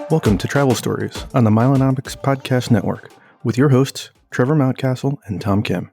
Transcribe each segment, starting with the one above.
Welcome to Travel Stories on the Milenomics Podcast Network with your hosts, Trevor Mountcastle and Tom Kim.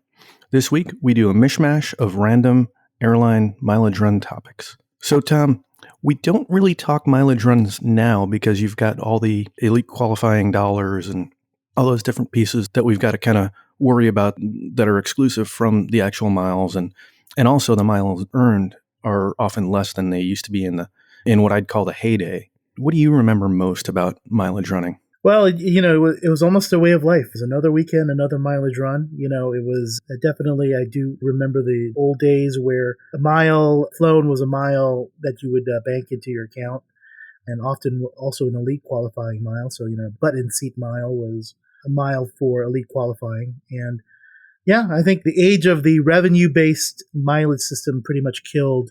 This week, we do a mishmash of random airline mileage run topics. So, Tom, we don't really talk mileage runs now because you've got all the elite qualifying dollars and all those different pieces that we've got to kind of worry about that are exclusive from the actual miles. And also the miles earned are often less than they used to be in what I'd call the heyday. What do you remember most about mileage running? Well, it was almost a way of life. It was another weekend, another mileage run. It was definitely, I do remember the old days where a mile flown was a mile that you would bank into your account, and often also an elite qualifying mile. So, button seat mile was a mile for elite qualifying. And yeah, I think the age of the revenue-based mileage system pretty much killed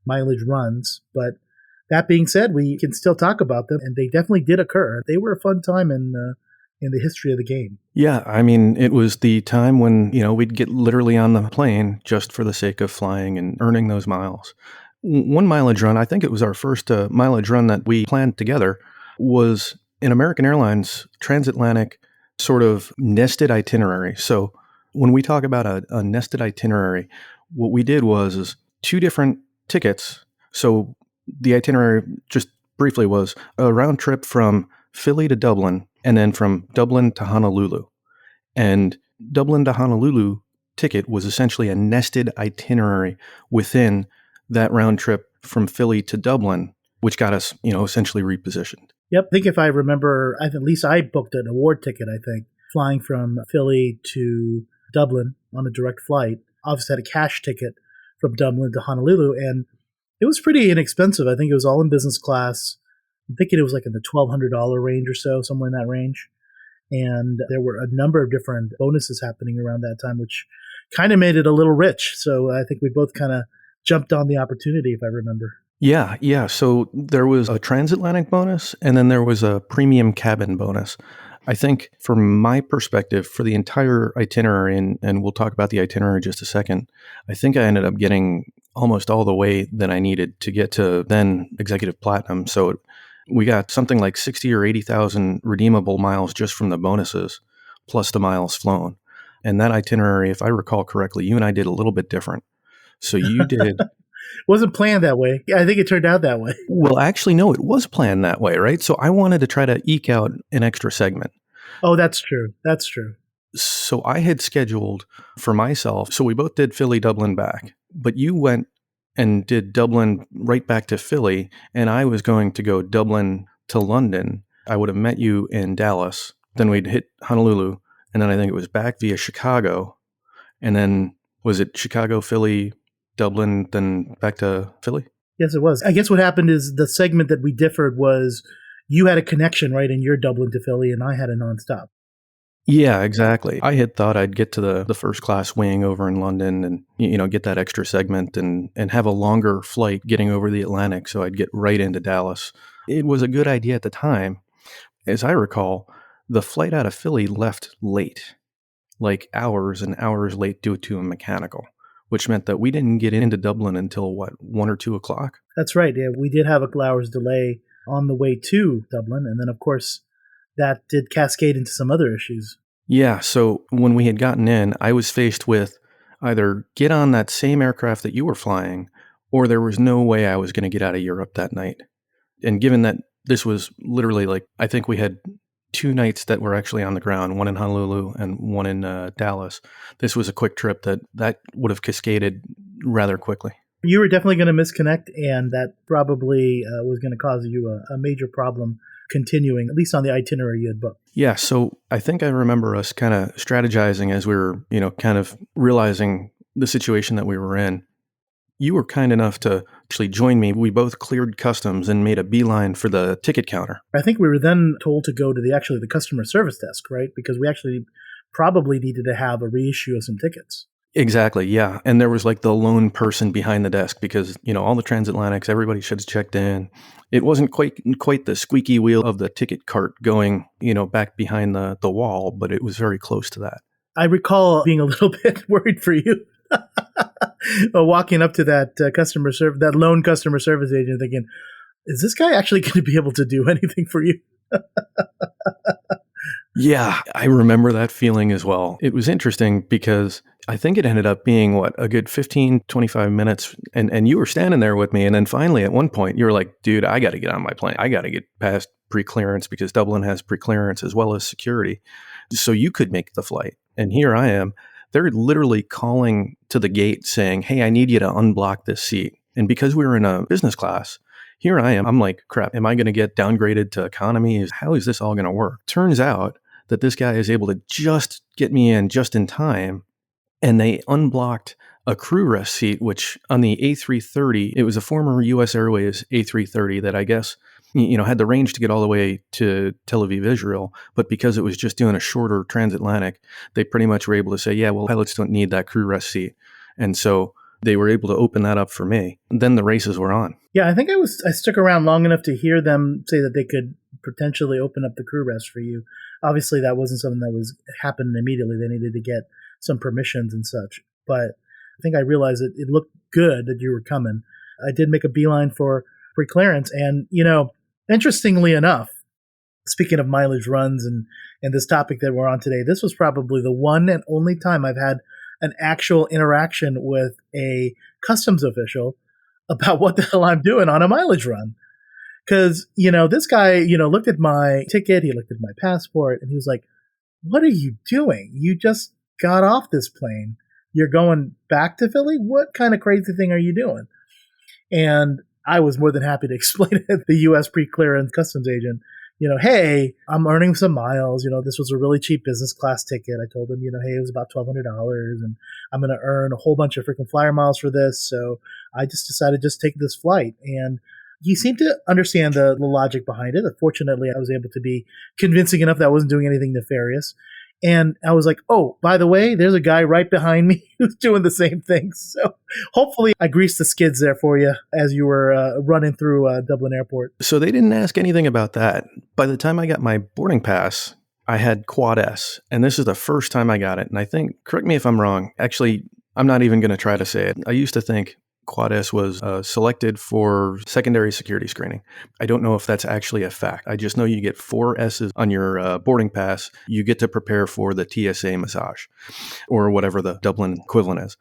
mileage runs, but that being said, we can still talk about them, and they definitely did occur. They were a fun time in the history of the game. Yeah, I mean, it was the time when, we'd get literally on the plane just for the sake of flying and earning those miles. One mileage run, I think it was our first mileage run that we planned together, was an American Airlines transatlantic sort of nested itinerary. So when we talk about a nested itinerary, what we did was two different tickets. So the itinerary, just briefly, was a round trip from Philly to Dublin and then from Dublin to Honolulu. And Dublin to Honolulu ticket was essentially a nested itinerary within that round trip from Philly to Dublin, which got us, essentially repositioned. Yep. I think if I remember, at least I booked an award ticket, flying from Philly to Dublin on a direct flight. Obviously had a cash ticket from Dublin to Honolulu, and it was pretty inexpensive. I think it was all in business class. I'm thinking it was like in the $1,200 range or so, somewhere in that range. And there were a number of different bonuses happening around that time, which kind of made it a little rich. So I think we both kind of jumped on the opportunity, if I remember. Yeah. So there was a transatlantic bonus, and then there was a premium cabin bonus. I think from my perspective, for the entire itinerary, and we'll talk about the itinerary in just a second, I think I ended up getting almost all the way that I needed to get to then executive platinum. So we got something like 60 or 80,000 redeemable miles just from the bonuses, plus the miles flown. And that itinerary, if I recall correctly, you and I did a little bit different. So you did... Wasn't planned that way. Yeah, I think it turned out that way. Well, actually, no, it was planned that way, right? So I wanted to try to eke out an extra segment. Oh, that's true. So I had scheduled for myself, so we both did Philly, Dublin back, but you went and did Dublin right back to Philly, and I was going to go Dublin to London. I would have met you in Dallas, then we'd hit Honolulu, and then I think it was back via Chicago, and then was it Chicago, Philly, Dublin, then back to Philly? Yes, it was. I guess what happened is the segment that we differed was you had a connection, right, in your Dublin to Philly, and I had a nonstop. Yeah, exactly. I had thought I'd get to the first class wing over in London and, get that extra segment and have a longer flight getting over the Atlantic so I'd get right into Dallas. It was a good idea at the time. As I recall, the flight out of Philly left late, like hours and hours late due to a mechanical, which meant that we didn't get into Dublin until, 1 or 2 o'clock? That's right. Yeah, we did have a couple hours delay on the way to Dublin. And then, of course, that did cascade into some other issues. Yeah, so when we had gotten in, I was faced with either get on that same aircraft that you were flying, or there was no way I was going to get out of Europe that night. And given that this was literally I think we had 2 nights that were actually on the ground, one in Honolulu and one in Dallas. This was a quick trip that would have cascaded rather quickly. You were definitely going to misconnect, and that probably was going to cause you a major problem continuing, at least on the itinerary you had booked. Yeah, so I think I remember us kind of strategizing as we were, kind of realizing the situation that we were in. You were kind enough to actually join me. We both cleared customs and made a beeline for the ticket counter. I think we were then told to go to the customer service desk, right? Because we actually probably needed to have a reissue of some tickets. Exactly, yeah. And there was like the lone person behind the desk because, all the transatlantics, everybody should have checked in. It wasn't quite the squeaky wheel of the ticket cart going, back behind the wall, but it was very close to that. I recall being a little bit worried for you. Walking up to that that lone customer service agent thinking, is this guy actually going to be able to do anything for you? Yeah, I remember that feeling as well. It was interesting because I think it ended up being a good 15, 25 minutes. And you were standing there with me. And then finally, at one point, you were like, dude, I got to get on my plane. I got to get past pre-clearance because Dublin has pre-clearance as well as security. So you could make the flight. And here I am. They're literally calling to the gate saying, hey, I need you to unblock this seat. And because we were in a business class, here I am. I'm like, crap, am I going to get downgraded to economy? How is this all going to work? Turns out that this guy is able to just get me in just in time. And they unblocked a crew rest seat, which on the A330, it was a former US Airways A330 that I guess, had the range to get all the way to Tel Aviv, Israel. But because it was just doing a shorter transatlantic, they pretty much were able to say, yeah, well, pilots don't need that crew rest seat. And so they were able to open that up for me. And then the races were on. Yeah, I think I stuck around long enough to hear them say that they could potentially open up the crew rest for you. Obviously, that wasn't something that was happening immediately. They needed to get some permissions and such. But I think I realized it looked good that you were coming. I did make a beeline for pre-clearance. And, interestingly enough, speaking of mileage runs and this topic that we're on today, this was probably the one and only time I've had an actual interaction with a customs official about what the hell I'm doing on a mileage run. Because, this guy, looked at my ticket, he looked at my passport, and he was like, what are you doing? You just got off this plane. You're going back to Philly? What kind of crazy thing are you doing? And I was more than happy to explain it to the U.S. pre-clearance customs agent, hey, I'm earning some miles. This was a really cheap business class ticket. I told him, hey, it was about $1,200 and I'm going to earn a whole bunch of freaking flyer miles for this. So I just decided to just take this flight. And he seemed to understand the logic behind it. Fortunately, I was able to be convincing enough that I wasn't doing anything nefarious. And I was like, oh, by the way, there's a guy right behind me who's doing the same thing. So hopefully I greased the skids there for you as you were running through Dublin Airport. So they didn't ask anything about that. By the time I got my boarding pass, I had Quad S. And this is the first time I got it. And I think, correct me if I'm wrong, actually, I'm not even going to try to say it. I used to think Quad S was selected for secondary security screening. I don't know if that's actually a fact. I just know you get 4 S's on your boarding pass. You get to prepare for the TSA massage or whatever the Dublin equivalent is.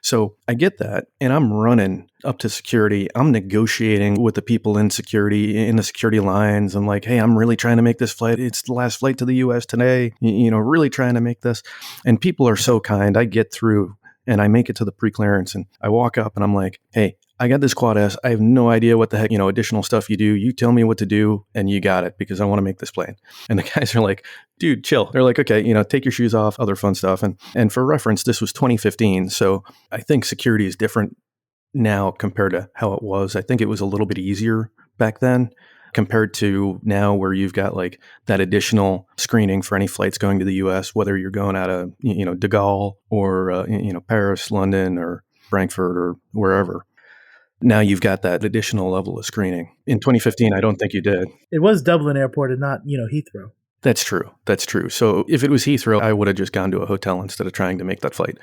So I get that, and I'm running up to security. I'm negotiating with the people in security, in the security lines. I'm like, hey, I'm really trying to make this flight. It's the last flight to the U.S. today. Really trying to make this. And people are so kind. I get through. And I make it to the pre-clearance and I walk up and I'm like, hey, I got this Quad S. I have no idea what the heck, additional stuff you do. You tell me what to do and you got it because I want to make this plane. And the guys are like, dude, chill. They're like, okay, take your shoes off, other fun stuff. And for reference, this was 2015. So I think security is different now compared to how it was. I think it was a little bit easier back then compared to now where you've got like that additional screening for any flights going to the US, whether you're going out of, De Gaulle or, Paris, London or Frankfurt or wherever. Now you've got that additional level of screening. In 2015, I don't think you did. It was Dublin Airport and not, Heathrow. That's true. That's true. So if it was Heathrow, I would have just gone to a hotel instead of trying to make that flight.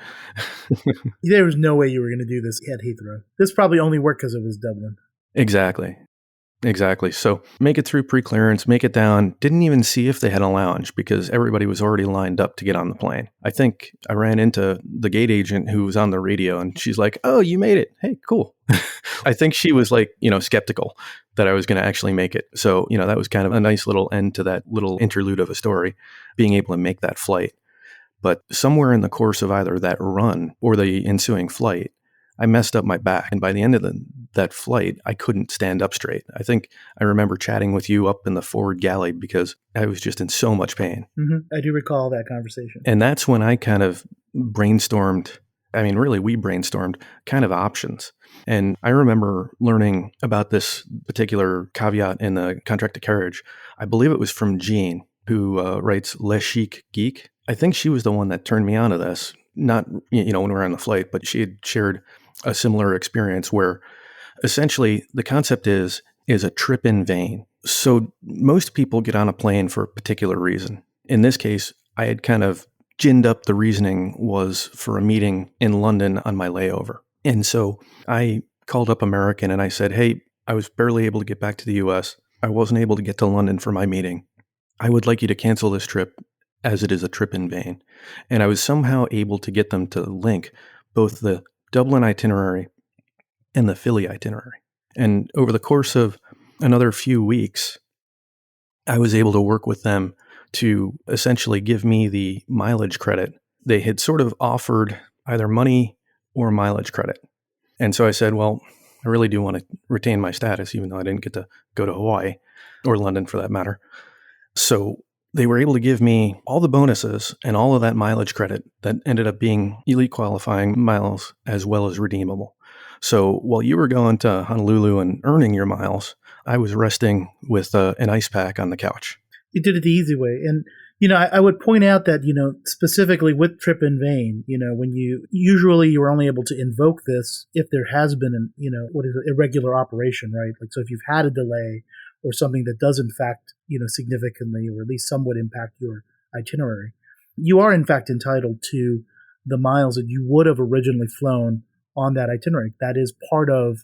There was no way you were going to do this at Heathrow. This probably only worked because it was Dublin. Exactly. So make it through pre-clearance, make it down. Didn't even see if they had a lounge because everybody was already lined up to get on the plane. I think I ran into the gate agent who was on the radio and she's like, oh, you made it. Hey, cool. I think she was like, skeptical that I was going to actually make it. So, that was kind of a nice little end to that little interlude of a story, being able to make that flight. But somewhere in the course of either that run or the ensuing flight, I messed up my back. And by the end of that flight, I couldn't stand up straight. I think I remember chatting with you up in the forward galley because I was just in so much pain. Mm-hmm. I do recall that conversation. And that's when I kind of brainstormed. I mean, really, we brainstormed kind of options. And I remember learning about this particular caveat in the contract of carriage. I believe it was from Jean, who writes Le Chic Geek. I think she was the one that turned me on to this. not, when we were on the flight, but she had shared a similar experience where essentially the concept is a trip in vain. So most people get on a plane for a particular reason. In this case, I had kind of ginned up the reasoning was for a meeting in London on my layover. And so I called up American and I said, hey, I was barely able to get back to the US. I wasn't able to get to London for my meeting. I would like you to cancel this trip as it is a trip in vain. And I was somehow able to get them to link both the Dublin itinerary and the Philly itinerary. And over the course of another few weeks, I was able to work with them to essentially give me the mileage credit. They had sort of offered either money or mileage credit. And so I said, well, I really do want to retain my status, even though I didn't get to go to Hawaii or London for that matter. So they were able to give me all the bonuses and all of that mileage credit that ended up being elite qualifying miles as well as redeemable. So while you were going to Honolulu and earning your miles, I was resting with an ice pack on the couch. You did it the easy way. And, I would point out that, specifically with trip in vain, when you're only able to invoke this if there has been an, what is it, irregular operation, right? Like, so if you've had a delay or something that does in fact, significantly or at least somewhat impact your itinerary, you are in fact entitled to the miles that you would have originally flown on that itinerary. That is part of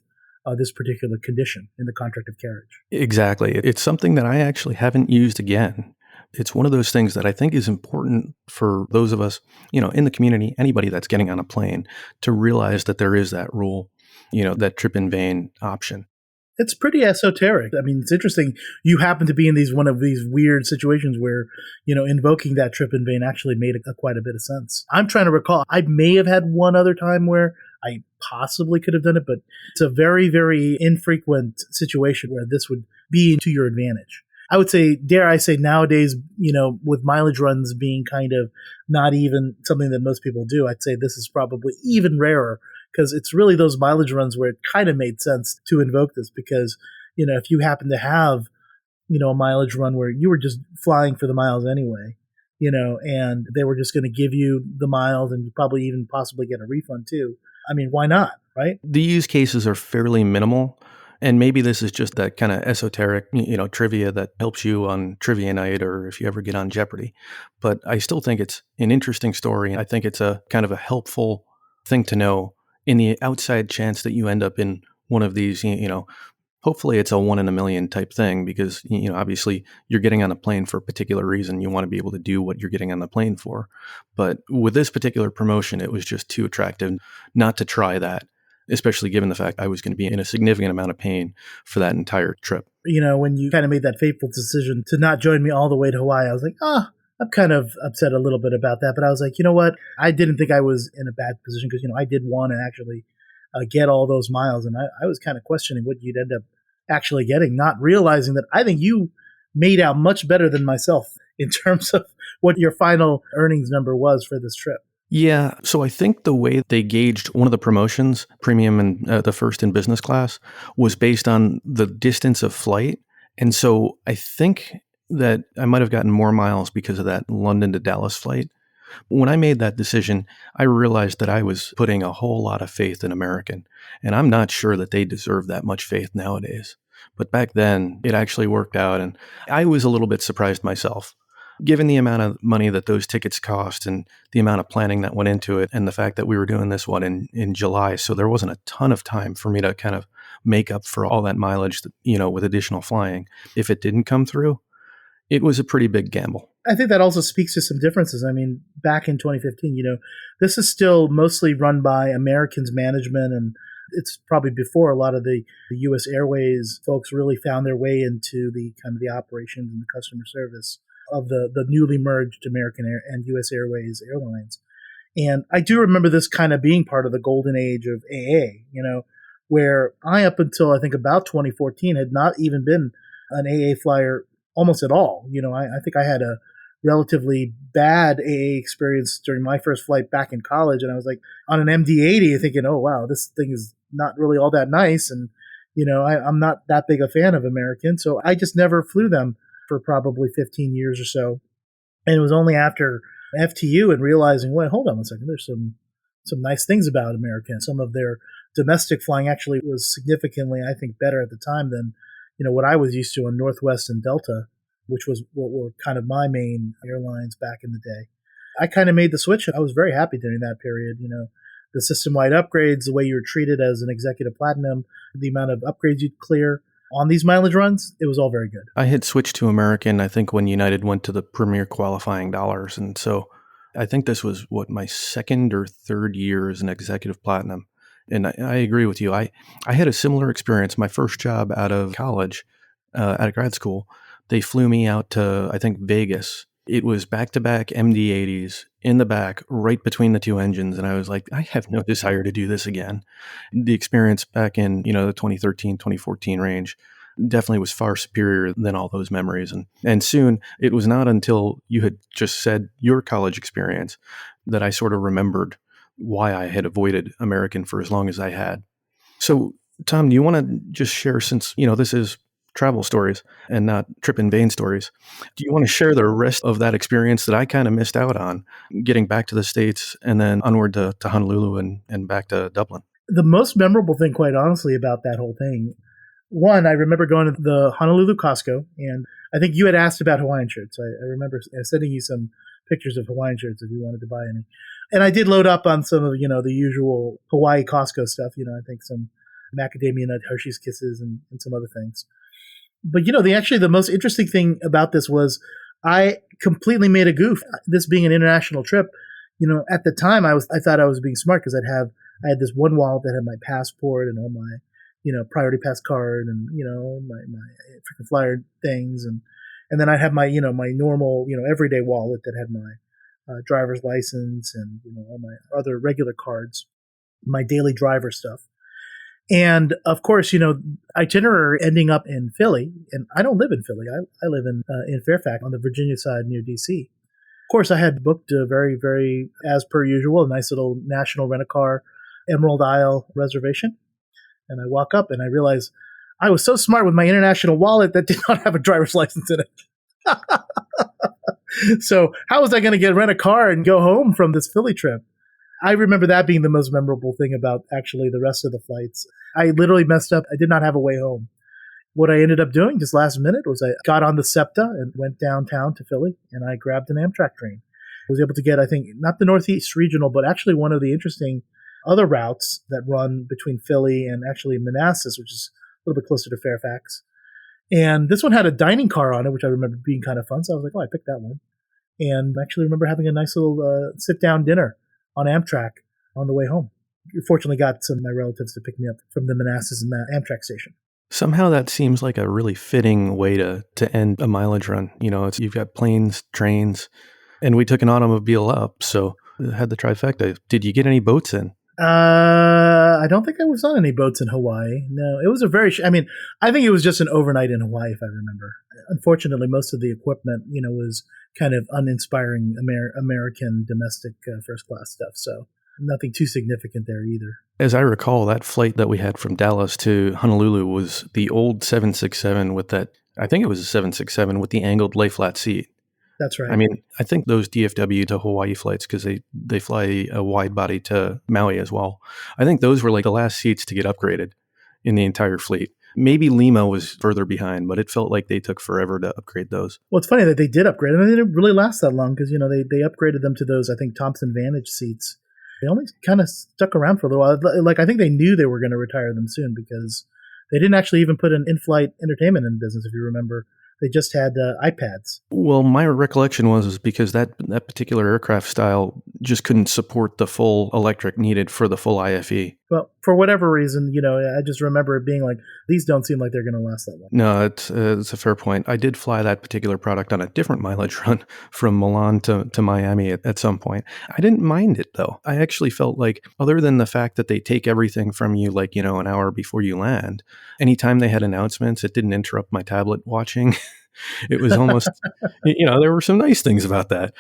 this particular condition in the contract of carriage. Exactly. It's something that I actually haven't used again. It's one of those things that I think is important for those of us, in the community, anybody that's getting on a plane, to realize that there is that rule, that trip in vain option. It's pretty esoteric. I mean, it's interesting. You happen to be in one of these weird situations where, invoking that trip in vain actually made quite a bit of sense. I'm trying to recall. I may have had one other time where I possibly could have done it, but it's a very, very infrequent situation where this would be to your advantage. I would say, dare I say nowadays, with mileage runs being kind of not even something that most people do, I'd say this is probably even rarer because it's really those mileage runs where it kind of made sense to invoke this because, if you happen to have, a mileage run where you were just flying for the miles anyway, and they were just going to give you the miles and you probably even possibly get a refund too. I mean, why not, right? The use cases are fairly minimal. And maybe this is just that kind of esoteric, trivia that helps you on trivia night or if you ever get on Jeopardy. But I still think it's an interesting story. I think it's a kind of a helpful thing to know in the outside chance that you end up in one of these, hopefully it's a 1 in a million type thing because, obviously you're getting on a plane for a particular reason. You want to be able to do what you're getting on the plane for. But with this particular promotion, it was just too attractive not to try that, especially given the fact I was going to be in a significant amount of pain for that entire trip. When you kind of made that fateful decision to not join me all the way to Hawaii, I was like, I'm kind of upset a little bit about that. But I was like, you know what? I didn't think I was in a bad position because, I did want to actually get all those miles. And I was kind of questioning what you'd end up actually getting, not realizing that I think you made out much better than myself in terms of what your final earnings number was for this trip. Yeah. So I think the way they gauged one of the promotions, premium and the first in business class, was based on the distance of flight. And so I think that I might have gotten more miles because of that London to Dallas flight. When I made that decision, I realized that I was putting a whole lot of faith in American. And I'm not sure that they deserve that much faith nowadays. But back then, it actually worked out. And I was a little bit surprised myself. Given the amount of money that those tickets cost and the amount of planning that went into it and the fact that we were doing this one in July, so there wasn't a ton of time for me to kind of make up for all that mileage, with additional flying. If it didn't come through, it was a pretty big gamble. I think that also speaks to some differences. I mean, back in 2015, this is still mostly run by Americans management, and it's probably before a lot of the U.S. Airways folks really found their way into the kind of the operations and the customer service of the newly merged American Air and U.S. Airways airlines. And I do remember this kind of being part of the golden age of AA, where I, up until I think about 2014, had not even been an AA flyer almost at all. I think I had a relatively bad AA experience during my first flight back in college. And I was like on an MD-80 thinking, oh, wow, this thing is not really all that nice. And, I'm not that big a fan of American. So I just never flew them for probably 15 years or so. And it was only after FTU and realizing, wait, hold on a second, there's some nice things about American. Some of their domestic flying actually was significantly, I think, better at the time than what I was used to on Northwest and Delta, which was what were kind of my main airlines back in the day. I kind of made the switch. I was very happy during that period. The system-wide upgrades, the way you were treated as an executive platinum, the amount of upgrades you'd clear on these mileage runs, it was all very good. I had switched to American, I think, when United went to the premier qualifying dollars. And so I think this was my second or third year as an executive platinum. And I agree with you. I had a similar experience. My first job out of college, out of grad school, they flew me out to, I think, Vegas. It was back-to-back MD-80s in the back, right between the two engines. And I was like, I have no desire to do this again. The experience back in, the 2013, 2014 range definitely was far superior than all those memories. And soon, it was not until you had just said your college experience that I sort of remembered why I had avoided American for as long as I had. So, Tom, do you want to just share, since, this is travel stories and not trip in vain stories, do you want to share the rest of that experience that I kind of missed out on, getting back to the States and then onward to Honolulu and back to Dublin? The most memorable thing, quite honestly, about that whole thing, one, I remember going to the Honolulu Costco, and I think you had asked about Hawaiian shirts. I remember sending you some pictures of Hawaiian shirts if you wanted to buy any. And I did load up on some of, the usual Hawaii Costco stuff, I think some macadamia nut Hershey's Kisses and some other things. But, the most interesting thing about this was I completely made a goof. This being an international trip, at the time I thought I was being smart because I had this one wallet that had my passport and all my, priority pass card and, my frequent flyer things. And then I had my, my normal, everyday wallet that had my driver's license and, all my other regular cards, my daily driver stuff. And of course, itinerary ending up in Philly, and I don't live in Philly. I live in Fairfax on the Virginia side near DC. Of course, I had booked a very, very, as per usual, a nice little National Rent-A-Car Emerald Isle reservation. And I walk up and I realize I was so smart with my international wallet that did not have a driver's license in it. So how was I going to rent a car and go home from this Philly trip? I remember that being the most memorable thing about actually the rest of the flights. I literally messed up. I did not have a way home. What I ended up doing just last minute was I got on the SEPTA and went downtown to Philly, and I grabbed an Amtrak train. I was able to get, I think, not the Northeast Regional, but actually one of the interesting other routes that run between Philly and actually Manassas, which is a little bit closer to Fairfax. And this one had a dining car on it, which I remember being kind of fun. So I was like, oh, I picked that one. And I actually remember having a nice little sit-down dinner on Amtrak on the way home. Fortunately, got some of my relatives to pick me up from the Manassas and Amtrak station. Somehow that seems like a really fitting way to end a mileage run. You've got planes, trains, and we took an automobile up, so it had the trifecta. Did you get any boats in? I don't think I was on any boats in Hawaii. No, it was I think it was just an overnight in Hawaii, if I remember. Unfortunately, most of the equipment, was kind of uninspiring American domestic first class stuff. So nothing too significant there either. As I recall, that flight that we had from Dallas to Honolulu was the old 767 with that, I think it was a 767 with the angled lay flat seat. That's right. I mean, I think those DFW to Hawaii flights, because they fly a wide body to Maui as well, I think those were like the last seats to get upgraded in the entire fleet. Maybe Lima was further behind, but it felt like they took forever to upgrade those. Well, it's funny that they did upgrade them. They didn't really last that long because, they upgraded them to those, I think, Thompson Vantage seats. They only kind of stuck around for a little while. Like, I think they knew they were going to retire them soon because they didn't actually even put an in-flight entertainment in business, if you remember. They just had iPads. Well, my recollection was because that particular aircraft style just couldn't support the full electric needed for the full IFE. Well, for whatever reason, I just remember it being like, these don't seem like they're going to last that long. No, it's a fair point. I did fly that particular product on a different mileage run from Milan to Miami at some point. I didn't mind it, though. I actually felt like, other than the fact that they take everything from you, like, an hour before you land, anytime they had announcements, it didn't interrupt my tablet watching. It was almost, there were some nice things about that.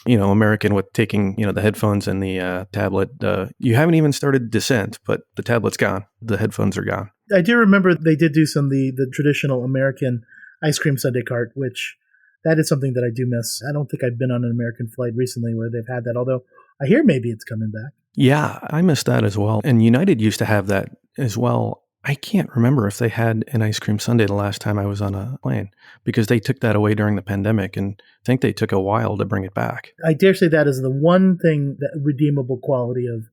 American with taking, the headphones and the tablet. You haven't even started descent, but the tablet's gone. The headphones are gone. I do remember they did do the traditional American ice cream sundae cart, which that is something that I do miss. I don't think I've been on an American flight recently where they've had that, although I hear maybe it's coming back. Yeah, I missed that as well. And United used to have that as well. I can't remember if they had an ice cream sundae the last time I was on a plane because they took that away during the pandemic and I think they took a while to bring it back. I dare say that is the one thing, that redeemable quality of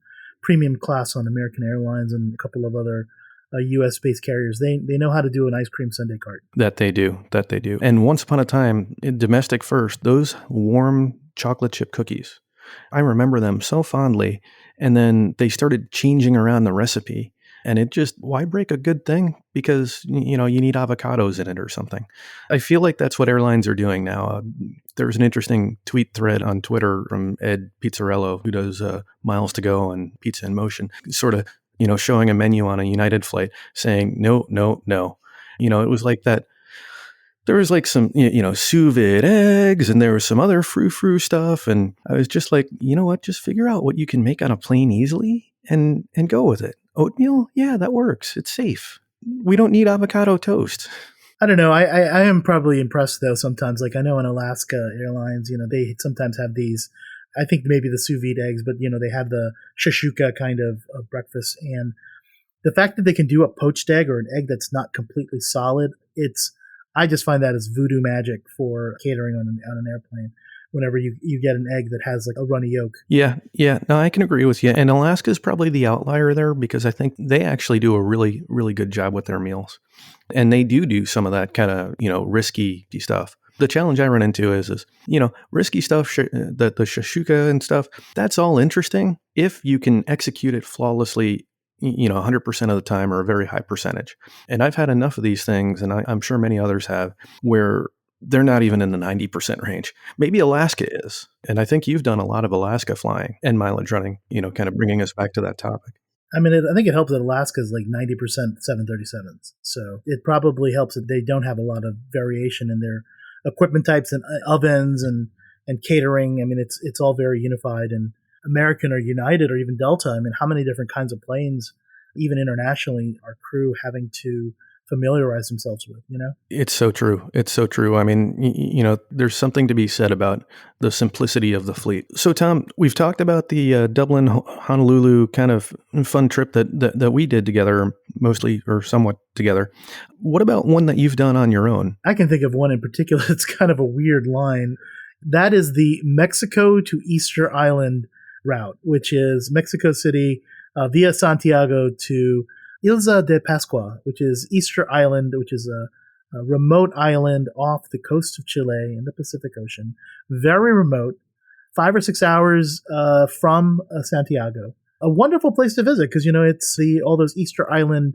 premium class on American Airlines and a couple of other U.S. based carriers. They know how to do an ice cream sundae cart. That they do. And once upon a time, domestic first, those warm chocolate chip cookies, I remember them so fondly. And then they started changing around the recipe. And it just, why break a good thing? Because, you need avocados in it or something. I feel like that's what airlines are doing now. There was an interesting tweet thread on Twitter from Ed Pizzarello, who does Miles to Go and Pizza in Motion, sort of, showing a menu on a United flight saying, no, no, no. It was like that. There was like some, sous vide eggs and there was some other frou-frou stuff. And I was just like, you know what, just figure out what you can make on a plane easily and go with it. Oatmeal? Yeah, that works. It's safe. We don't need avocado toast. I don't know. I am probably impressed though sometimes. Like I know in Alaska Airlines, they sometimes have these, I think maybe the sous vide eggs, but they have the shashuka kind of breakfast. And the fact that they can do a poached egg or an egg that's not completely solid, I just find that as voodoo magic for catering on an airplane. Whenever you get an egg that has like a runny yolk. Yeah. No, I can agree with you. And Alaska is probably the outlier there because I think they actually do a really, really good job with their meals. And they do some of that kind of, risky stuff. The challenge I run into is risky stuff, the shashuka and stuff, that's all interesting if you can execute it flawlessly 100% of the time or a very high percentage. And I've had enough of these things, and I'm sure many others have, where they're not even in the 90% range. Maybe Alaska is. And I think you've done a lot of Alaska flying and mileage running, kind of bringing us back to that topic. I mean, I think it helps that Alaska is like 90% 737s. So it probably helps that they don't have a lot of variation in their equipment types and ovens and catering. I mean, it's all very unified. And American or United or even Delta, I mean, how many different kinds of planes, even internationally, are crew having to familiarize themselves with, It's so true. I mean, there's something to be said about the simplicity of the fleet. So, Tom, we've talked about the Dublin, Honolulu kind of fun trip that we did together, mostly or somewhat together. What about one that you've done on your own? I can think of one in particular. It's kind of a weird line. That is the Mexico to Easter Island route, which is Mexico City via Santiago to Isla de Pascua, which is Easter Island, which is a remote island off the coast of Chile in the Pacific Ocean. Very remote, 5 or 6 hours from Santiago. A wonderful place to visit because, it's all those Easter Island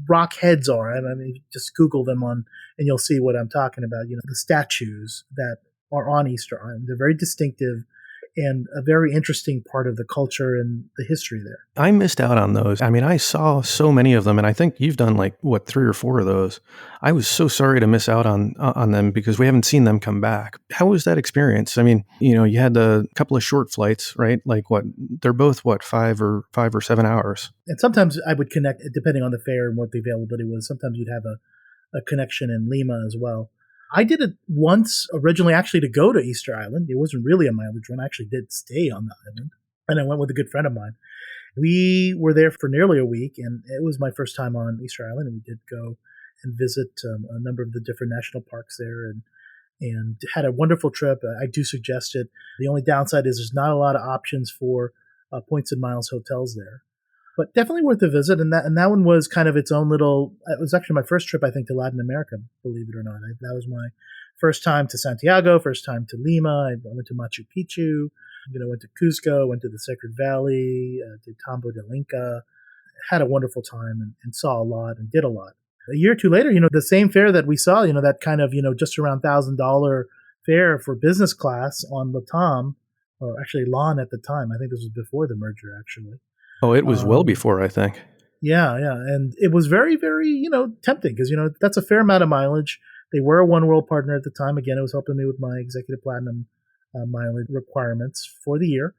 rock heads are. I mean, just Google them and you'll see what I'm talking about. The statues that are on Easter Island. They're very distinctive and a very interesting part of the culture and the history there. I missed out on those. I mean, I saw so many of them, and I think you've done 3 or 4 of those. I was so sorry to miss out on them because we haven't seen them come back. How was that experience? I mean, you had a couple of short flights, right? They're both 5 or 7 hours. And sometimes I would connect, depending on the fare and what the availability was. Sometimes you'd have a connection in Lima as well. I did it once originally actually to go to Easter Island. It wasn't really a mileage run. I actually did stay on the island. And I went with a good friend of mine. We were there for nearly a week, and it was my first time on Easter Island. And we did go and visit a number of the different national parks there and had a wonderful trip. I do suggest it. The only downside is there's not a lot of options for points and miles hotels there. But definitely worth a visit. And that one was kind of its own little, it was actually my first trip, I think, to Latin America, believe it or not. That was my first time to Santiago, first time to Lima. I went to Machu Picchu, went to Cusco, went to the Sacred Valley, did Tambo del Inca, had a wonderful time and saw a lot and did a lot. A year or two later, the same fare that we saw, that kind of, just around $1,000 fare for business class on LATAM, or actually LAN at the time. I think this was before the merger, actually. Oh, it was well before, I think. Yeah. And it was very, very, tempting because, that's a fair amount of mileage. They were a One World partner at the time. Again, it was helping me with my executive platinum mileage requirements for the year.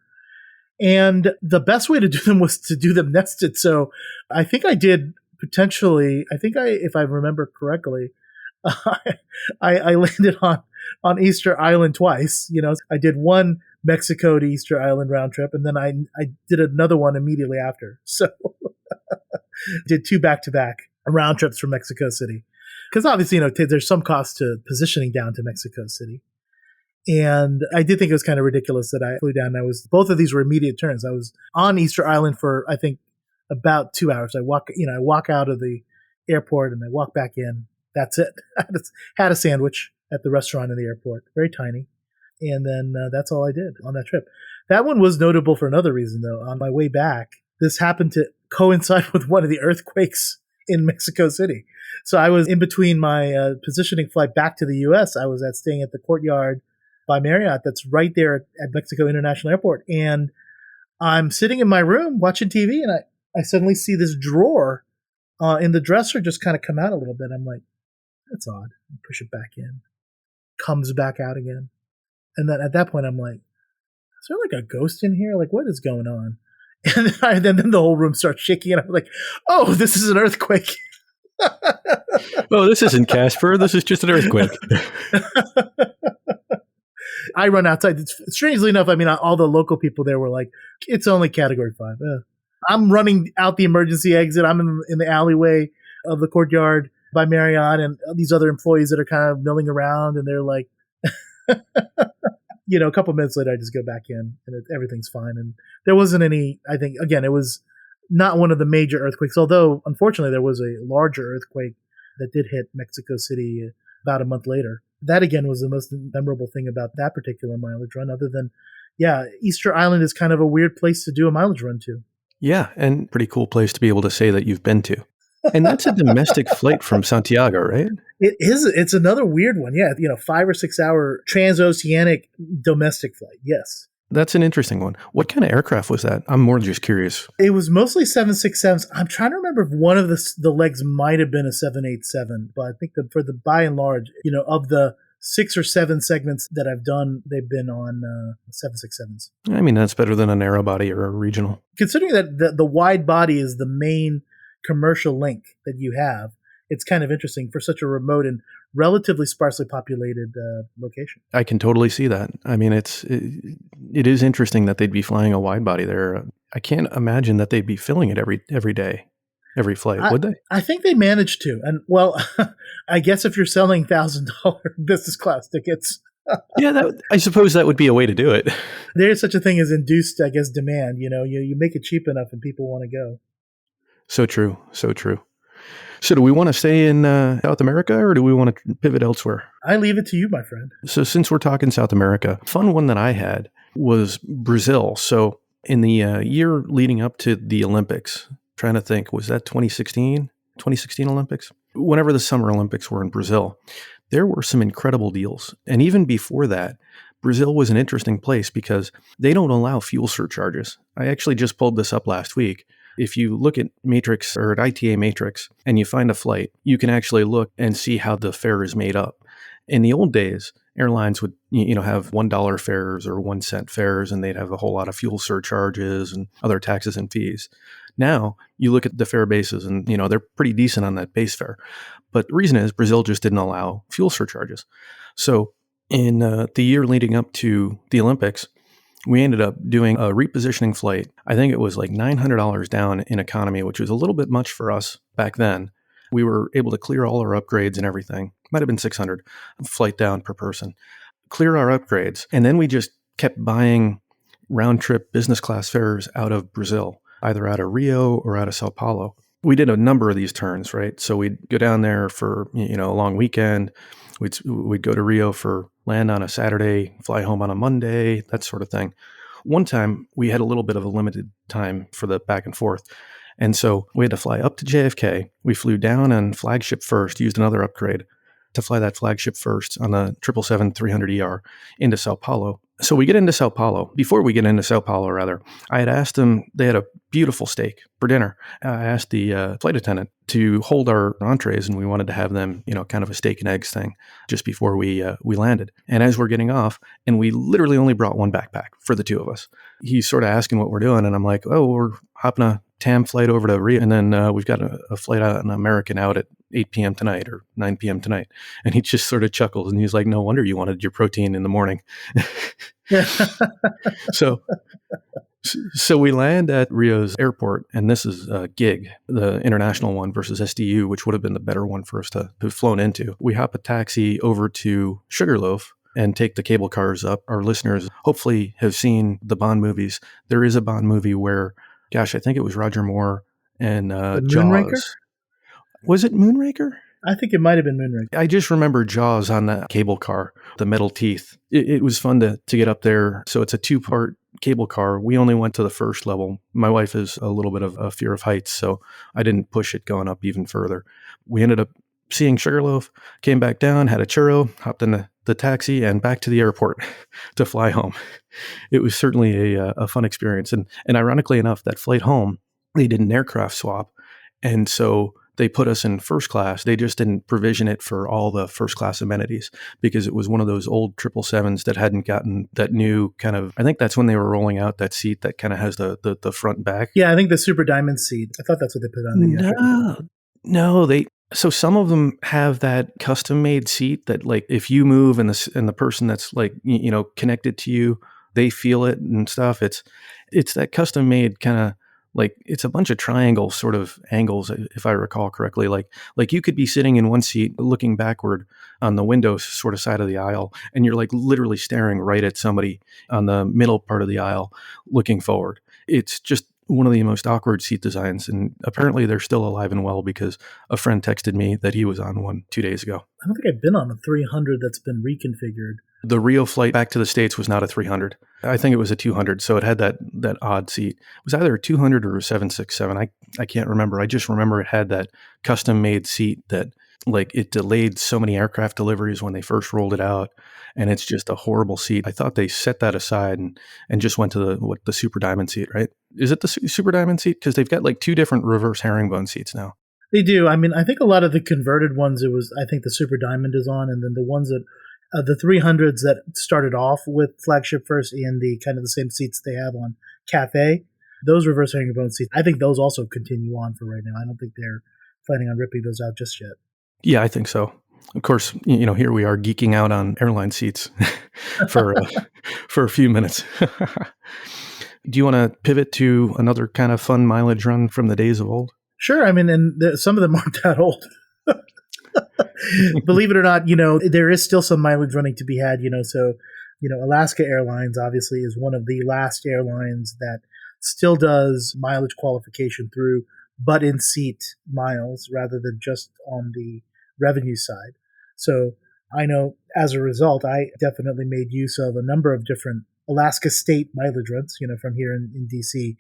And the best way to do them was to do them nested. So I think I did if I remember correctly, I landed on on Easter Island twice. I did one Mexico to Easter Island round trip, and then I did another one immediately after. So did two back-to-back round trips from Mexico City. Because obviously, there's some cost to positioning down to Mexico City. And I did think it was kind of ridiculous that I flew down. Both of these were immediate turns. I was on Easter Island for, I think, about 2 hours. I walk out of the airport and I walk back in. That's it. I had a sandwich at the restaurant in the airport, very tiny. And then that's all I did on that trip. That one was notable for another reason, though. On my way back, this happened to coincide with one of the earthquakes in Mexico City. So I was in between my positioning flight back to the U.S. I was staying at the Courtyard by Marriott that's right there at Mexico International Airport. And I'm sitting in my room watching TV, and I suddenly see this drawer in the dresser just kind of come out a little bit. I'm like, that's odd. I push it back in. Comes back out again. And then at that point, I'm like, is there like a ghost in here? Like, what is going on? And then the whole room starts shaking, and I'm like, oh, this is an earthquake. Oh, this isn't Casper. This is just an earthquake. I run outside. Strangely enough, all the local people there were like, it's only category 5. I'm running out the emergency exit. I'm in the alleyway of the Courtyard by Marriott, and these other employees that are kind of milling around, and they're like, a couple minutes later, I just go back in, and everything's fine. And there wasn't any, I think, again, it was not one of the major earthquakes, although, unfortunately, there was a larger earthquake that did hit Mexico City about a month later. That, again, was the most memorable thing about that particular mileage run, other than, Easter Island is kind of a weird place to do a mileage run to. Yeah, and pretty cool place to be able to say that you've been to. And that's a domestic flight from Santiago, right? It is. It's another weird one. Yeah, 5 or 6 hour transoceanic domestic flight. Yes. That's an interesting one. What kind of aircraft was that? I'm more just curious. It was mostly 767s. I'm trying to remember if one of the legs might have been a 787, but I think for the by and large, of the 6 or 7 segments that I've done, they've been on 767s. I mean, that's better than a narrow body or a regional. Considering that the wide body is the main commercial link that you have, it's kind of interesting for such a remote and relatively sparsely populated location. I can totally see that. I mean, it is interesting that they'd be flying a wide body there. I can't imagine that they'd be filling it every day, every flight, would they? I think they managed to. And, well, I guess if you're selling $1,000 business class tickets. Yeah, I suppose that would be a way to do it. There's such a thing as induced, I guess, demand. You make it cheap enough and people want to go. So true. So true. So do we want to stay in South America, or do we want to pivot elsewhere? I leave it to you, my friend. So since we're talking South America, fun one that I had was Brazil. So in the year leading up to the Olympics, trying to think, was that 2016 Olympics? Whenever the Summer Olympics were in Brazil, there were some incredible deals. And even before that, Brazil was an interesting place because they don't allow fuel surcharges. I actually just pulled this up last week. If you look at Matrix or at ITA Matrix and you find a flight, you can actually look and see how the fare is made up. In the old days, airlines would have $1 fares or 1 cent fares, and they'd have a whole lot of fuel surcharges and other taxes and fees. Now you look at the fare bases and they're pretty decent on that base fare. But the reason is Brazil just didn't allow fuel surcharges. So in the year leading up to the Olympics, we ended up doing a repositioning flight. I think it was like $900 down in economy, which was a little bit much for us back then. We were able to clear all our upgrades and everything. Might have been $600 flight down per person. Clear our upgrades. And then we just kept buying round trip business class fares out of Brazil, either out of Rio or out of Sao Paulo. We did a number of these turns, right? So we'd go down there for, a long weekend. We'd go to Rio for land on a Saturday, fly home on a Monday, that sort of thing. One time we had a little bit of a limited time for the back and forth. And so we had to fly up to JFK. We flew down on flagship first, used another upgrade to fly that flagship first on the 777-300ER into Sao Paulo. So we get into Sao Paulo. Before we get into Sao Paulo, I had asked them, they had a beautiful steak for dinner. I asked the flight attendant to hold our entrees, and we wanted to have them, kind of a steak and eggs thing just before we landed. And as we're getting off, and we literally only brought one backpack for the two of us, he's sort of asking what we're doing. And I'm like, oh, we're hopping a TAM flight over to Rio, and then we've got a flight out, an American out at 8 p.m. tonight or 9 p.m. tonight. And he just sort of chuckles and he's like, no wonder you wanted your protein in the morning. So So we land at Rio's airport, and this is a gig, the international one versus SDU, which would have been the better one for us to have flown into. We hop a taxi over to Sugarloaf and take the cable cars up. Our listeners hopefully have seen the Bond movies. There is a Bond movie where, gosh, I think it was Roger Moore and The Moonraker? Jaws. Was it Moonraker? I think it might have been Moonraker. I just remember Jaws on that cable car, the metal teeth. It was fun to get up there. So it's a 2-part cable car. We only went to the first level. My wife is a little bit of a fear of heights, so I didn't push it going up even further. We ended up seeing Sugarloaf, came back down, had a churro, hopped in the taxi, and back to the airport to fly home. It was certainly a fun experience. And ironically enough, that flight home, they did an aircraft swap. And so they put us in first class. They just didn't provision it for all the first class amenities because it was one of those old 777s that hadn't gotten that new kind of, I think that's when they were rolling out that seat that kind of has the front and back. Yeah, I think the Super Diamond seat. I thought that's what they put on the No, so some of them have that custom made seat that like if you move and the person that's like, connected to you, they feel it and stuff. It's that custom made kind of, like it's a bunch of triangle sort of angles, if I recall correctly. Like you could be sitting in one seat looking backward on the window sort of side of the aisle, and you're like literally staring right at somebody on the middle part of the aisle looking forward. It's just one of the most awkward seat designs, and apparently they're still alive and well because a friend texted me that he was on one 2 days ago. I don't think I've been on a 300 that's been reconfigured. The Rio flight back to the States was not a 300. I think it was a 200, so it had that odd seat. It was either a 200 or a 767. I can't remember. I just remember it had that custom-made seat that, like, it delayed so many aircraft deliveries when they first rolled it out, and it's just a horrible seat. I thought they set that aside and just went to the Super Diamond seat, right? Is it the Super Diamond seat? Because they've got, like, 2 different reverse herringbone seats now. They do. I mean, I think a lot of the converted ones, I think the Super Diamond is on, and then the ones that the 300s that started off with flagship first and the kind of the same seats they have on Cafe, those reverse herringbone seats, I think those also continue on for right now. I don't think they're planning on ripping those out just yet. Yeah, I think so. Of course, here we are geeking out on airline seats for a few minutes. Do you want to pivot to another kind of fun mileage run from the days of old? Sure. I mean, and some of them aren't that old. Believe it or not, there is still some mileage running to be had, so, Alaska Airlines obviously is one of the last airlines that still does mileage qualification through but in seat miles rather than just on the revenue side. So I know as a result, I definitely made use of a number of different Alaska state mileage runs, from here in DC.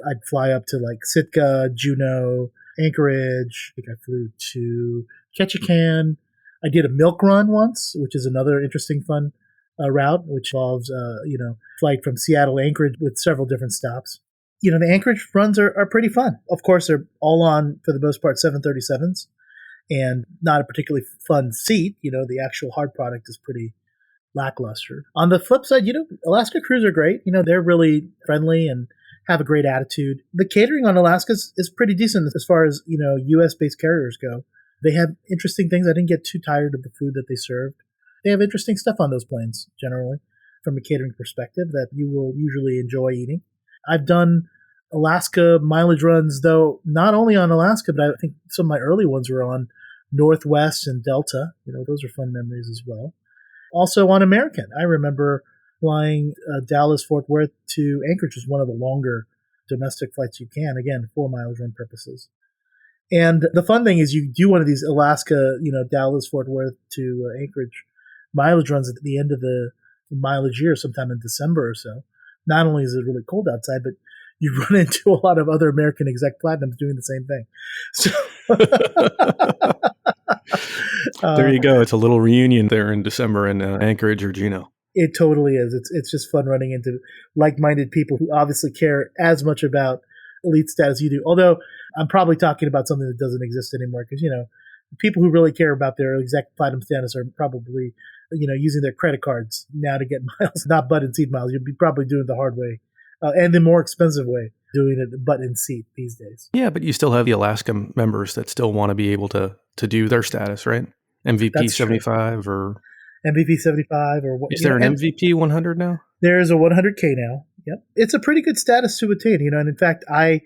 I'd fly up to like Sitka, Juneau, Anchorage. I think I flew to Ketchikan. I did a milk run once, which is another interesting, fun route, which involves, flight from Seattle to Anchorage with several different stops. The Anchorage runs are pretty fun. Of course, they're all on, for the most part, 737s and not a particularly fun seat. The actual hard product is pretty lackluster. On the flip side, Alaska crews are great. They're really friendly and have a great attitude. The catering on Alaska is pretty decent as far as, U.S.-based carriers go. They have interesting things. I didn't get too tired of the food that they served. They have interesting stuff on those planes, generally, from a catering perspective that you will usually enjoy eating. I've done Alaska mileage runs, though, not only on Alaska, but I think some of my early ones were on Northwest and Delta. Those are fun memories as well. Also on American. I remember flying Dallas-Fort Worth to Anchorage, is one of the longer domestic flights you can, again, for mileage run purposes. And the fun thing is you do one of these Alaska, Dallas-Fort Worth to Anchorage mileage runs at the end of the mileage year, sometime in December or so. Not only is it really cold outside, but you run into a lot of other American exec platinums doing the same thing. So there you go. It's a little reunion there in December in Anchorage or Juneau. It totally is. It's just fun running into like-minded people who obviously care as much about elite status as you do. Although I'm probably talking about something that doesn't exist anymore because, people who really care about their exec platinum status are probably, using their credit cards now to get miles, not button seat miles. You'd be probably doing it the hard way and the more expensive way doing it butt in seat these days. Yeah, but you still have the Alaska members that still want to be able to do their status, right? MVP That's true. 75 or MVP 75 or what, is there an and MVP 100 now? there's a 100K now. Yep. It's a pretty good status to attain, and in fact, I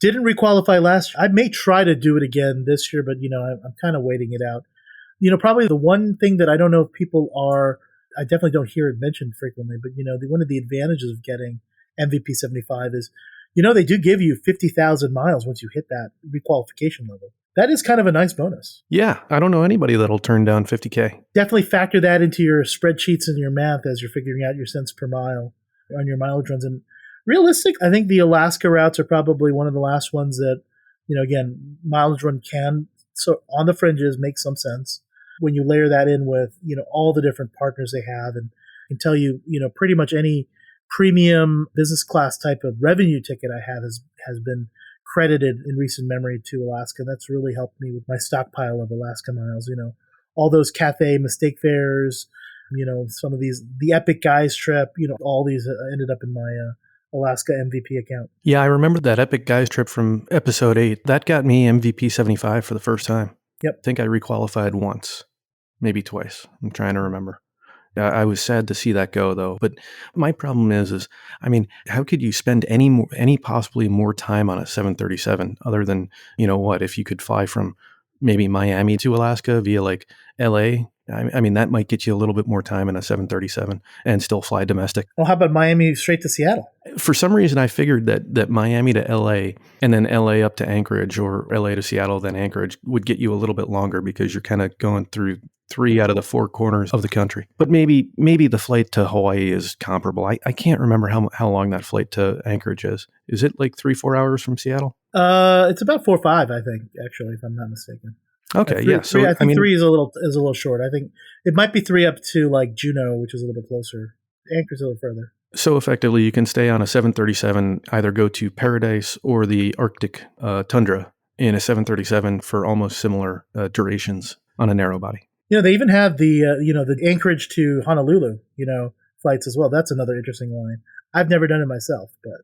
didn't requalify last year. I may try to do it again this year, but, I'm kind of waiting it out. Probably the one thing that I don't know if people are, I definitely don't hear it mentioned frequently, but, one of the advantages of getting MVP 75 is, they do give you 50,000 miles once you hit that requalification level. That is kind of a nice bonus. Yeah, I don't know anybody that'll turn down 50K. Definitely factor that into your spreadsheets and your math as you're figuring out your cents per mile on your mileage runs. And realistic, I think the Alaska routes are probably one of the last ones that, again, mileage run can, so on the fringes, make some sense when you layer that in with, all the different partners they have and can tell you, pretty much any premium business class type of revenue ticket I have has been credited in recent memory to Alaska. That's really helped me with my stockpile of Alaska miles. All those Cathay mistake fares, some of these, the Epic Guys trip, all these ended up in my Alaska MVP account. Yeah, I remember that Epic Guys trip from episode 8. That got me MVP 75 for the first time. Yep. I think I requalified once, maybe twice. I'm trying to remember. I was sad to see that go, though. But my problem is, how could you spend any possibly more time on a 737 other than, if you could fly from maybe Miami to Alaska via like LA? That might get you a little bit more time in a 737 and still fly domestic. Well, how about Miami straight to Seattle? For some reason, I figured that Miami to LA and then LA up to Anchorage or LA to Seattle, then Anchorage would get you a little bit longer because you're kind of going through 3 out of the 4 corners of the country. But maybe the flight to Hawaii is comparable. I can't remember how long that flight to Anchorage is. Is it like 3-4 hours from Seattle? It's about 4 or 5, I think, actually, if I'm not mistaken. Okay, three, yeah. So I think 3 is a little short. I think it might be 3 up to like Juneau, which is a little bit closer. Anchorage a little further. So effectively, you can stay on a 737, either go to Paradise or the Arctic tundra in a 737 for almost similar durations on a narrow body. They even have the Anchorage to Honolulu, flights as well. That's another interesting line. I've never done it myself, but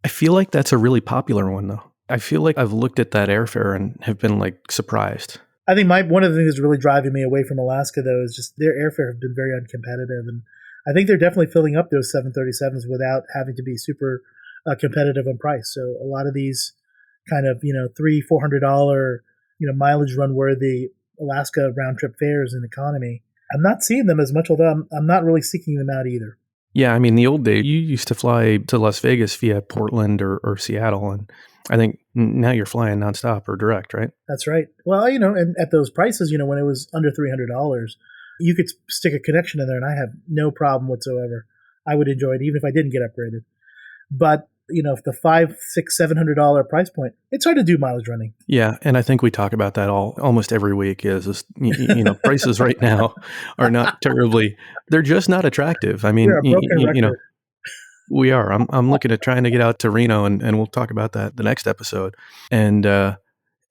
I feel like that's a really popular one, though. I feel like I've looked at that airfare and have been like surprised. I think one of the things that's really driving me away from Alaska, though, is just their airfare have been very uncompetitive, and I think they're definitely filling up those 737s without having to be super competitive on price. So a lot of these kind of $300-$400 mileage run worthy Alaska round trip fares in economy, I'm not seeing them as much, although I'm not really seeking them out either. Yeah, the old days, you used to fly to Las Vegas via Portland or Seattle, and I think now you're flying nonstop or direct, right? That's right. Well, and at those prices, when it was under $300, you could stick a connection in there, and I have no problem whatsoever. I would enjoy it, even if I didn't get upgraded. But if the $500, $600, $700 price point, it's hard to do mileage running. Yeah, and I think we talk about that almost every week. Is prices right now are not terribly. They're just not attractive. We're a broken record. We are. I'm looking at trying to get out to Reno, and we'll talk about that the next episode. And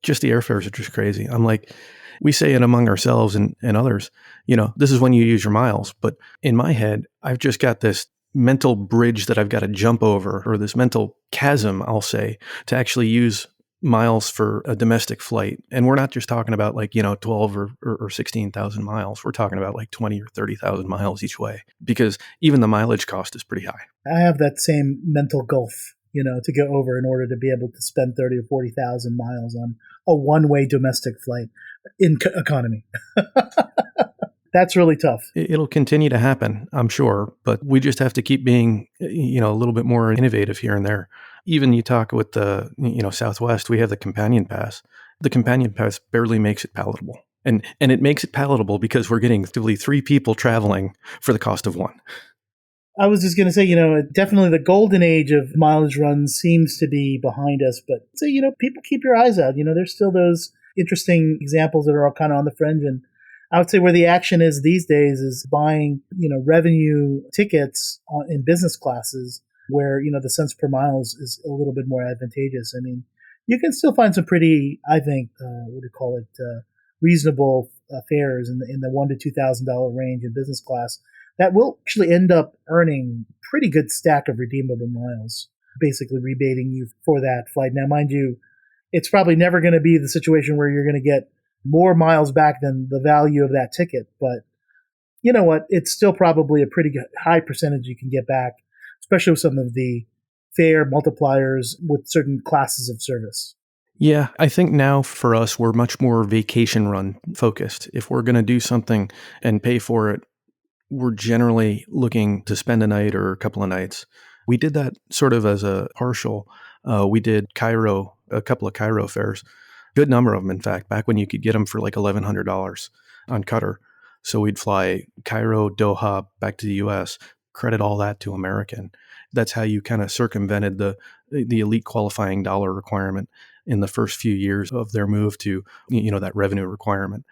just the airfares are just crazy. I'm like, we say it among ourselves and others. This is when you use your miles. But in my head, I've just got this mental bridge that I've got to jump over, or this mental chasm, I'll say, to actually use miles for a domestic flight. And we're not just talking about 12 or 16,000 miles. We're talking about like 20 or 30,000 miles each way, because even the mileage cost is pretty high. I have that same mental gulf, to go over in order to be able to spend 30 or 40,000 miles on a one-way domestic flight in economy. That's really tough. It'll continue to happen, I'm sure, but we just have to keep being, a little bit more innovative here and there. Even you talk with the, Southwest, we have the Companion Pass. The Companion Pass barely makes it palatable. And it makes it palatable because we're getting 3 people traveling for the cost of 1. I was just going to say, definitely the golden age of mileage runs seems to be behind us. But, so, people keep your eyes out. There's still those interesting examples that are all kind of on the fringe. And I would say where the action is these days is buying, revenue tickets in business classes where, the cents per mile is a little bit more advantageous. You can still find some pretty, I think, reasonable fares in the $1,000 to $2,000 range in business class that will actually end up earning pretty good stack of redeemable miles. basically rebating you for that flight. Now, mind you, it's probably never going to be the situation where you're going to get more miles back than the value of that ticket. But you know what? It's still probably a pretty high percentage you can get back, especially with some of the fare multipliers with certain classes of service. Yeah, I think now for us, we're much more vacation run focused. If we're going to do something and pay for it, we're generally looking to spend a night or a couple of nights. We did that sort of as a partial. We did Cairo, a couple of Cairo fares, good number of them, in fact, back when you could get them for like $1,100 on Qatar. So we'd fly Cairo, Doha, back to the US, credit all that to American. That's how you kind of circumvented the elite qualifying dollar requirement in the first few years of their move to, that revenue requirement.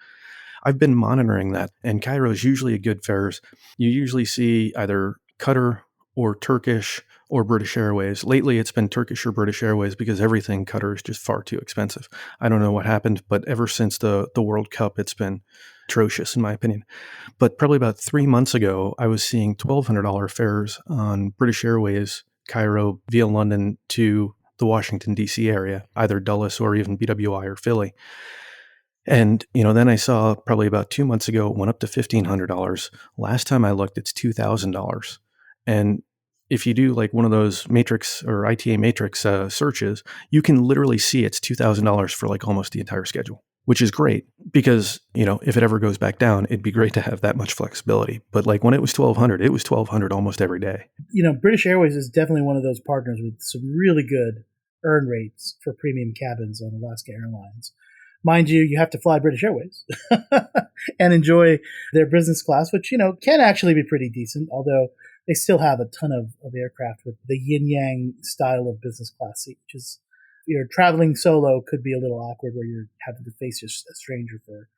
I've been monitoring that, and Cairo is usually a good fares. You usually see either Qatar or Turkish or British Airways. Lately, it's been Turkish or British Airways because everything Qatar is just far too expensive. I don't know what happened, but ever since the World Cup, it's been atrocious in my opinion. But probably about 3 months ago, I was seeing $1,200 fares on British Airways, Cairo via London to the Washington, D.C. area, either Dulles or even BWI or Philly. And, then I saw probably about 2 months ago, it went up to $1,500. Last time I looked, it's $2,000. And if you do like one of those matrix or ITA matrix searches, you can literally see it's $2,000 for like almost the entire schedule, which is great because, if it ever goes back down, it'd be great to have that much flexibility. But like when it was 1,200, it was 1,200 almost every day. British Airways is definitely one of those partners with some really good earn rates for premium cabins on Alaska Airlines. Mind you, you have to fly British Airways and enjoy their business class, which, can actually be pretty decent, although they still have a ton of aircraft with the yin-yang style of business class seat, which is, if you're traveling solo, could be a little awkward where you're having to face a stranger for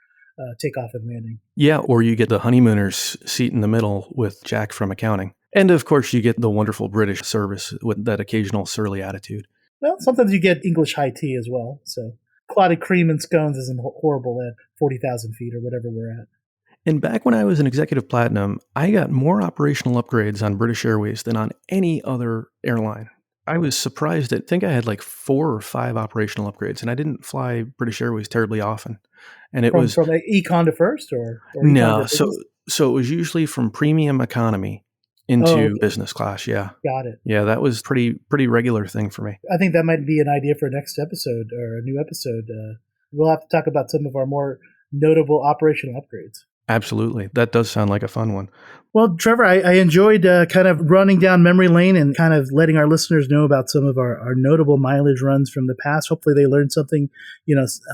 takeoff and landing. Yeah, or you get the honeymooners seat in the middle with Jack from accounting. And of course, you get the wonderful British service with that occasional surly attitude. Well, sometimes you get English high tea as well, so clotted cream and scones isn't horrible at 40,000 feet or whatever we're at. And back when I was an executive platinum, I got more operational upgrades on British Airways than on any other airline. I was surprised I think I had like 4 or 5 operational upgrades, and I didn't fly British Airways terribly often. And it was from econ to first, or no, so it was usually from premium economy into business class. Yeah, got it. Yeah, that was pretty regular thing for me. I think that might be an idea for a next episode or a new episode. We'll have to talk about some of our more notable operational upgrades. Absolutely. That does sound like a fun one. Well, Trevor, I enjoyed kind of running down memory lane and kind of letting our listeners know about some of our notable mileage runs from the past. Hopefully they learned something,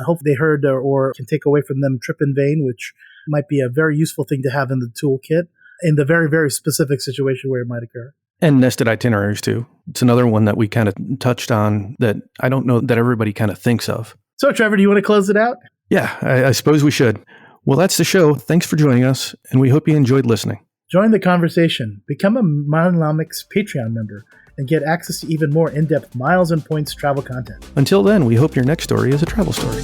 hopefully they heard or can take away from them trip in vain, which might be a very useful thing to have in the toolkit in the very, very specific situation where it might occur. And nested itineraries too. It's another one that we kind of touched on that I don't know that everybody kind of thinks of. So, Trevor, do you want to close it out? Yeah, I suppose we should. Well, that's the show. Thanks for joining us, and we hope you enjoyed listening. Join the conversation. Become a Milenomics Patreon member and get access to even more in-depth miles and points travel content. Until then, we hope your next story is a travel story.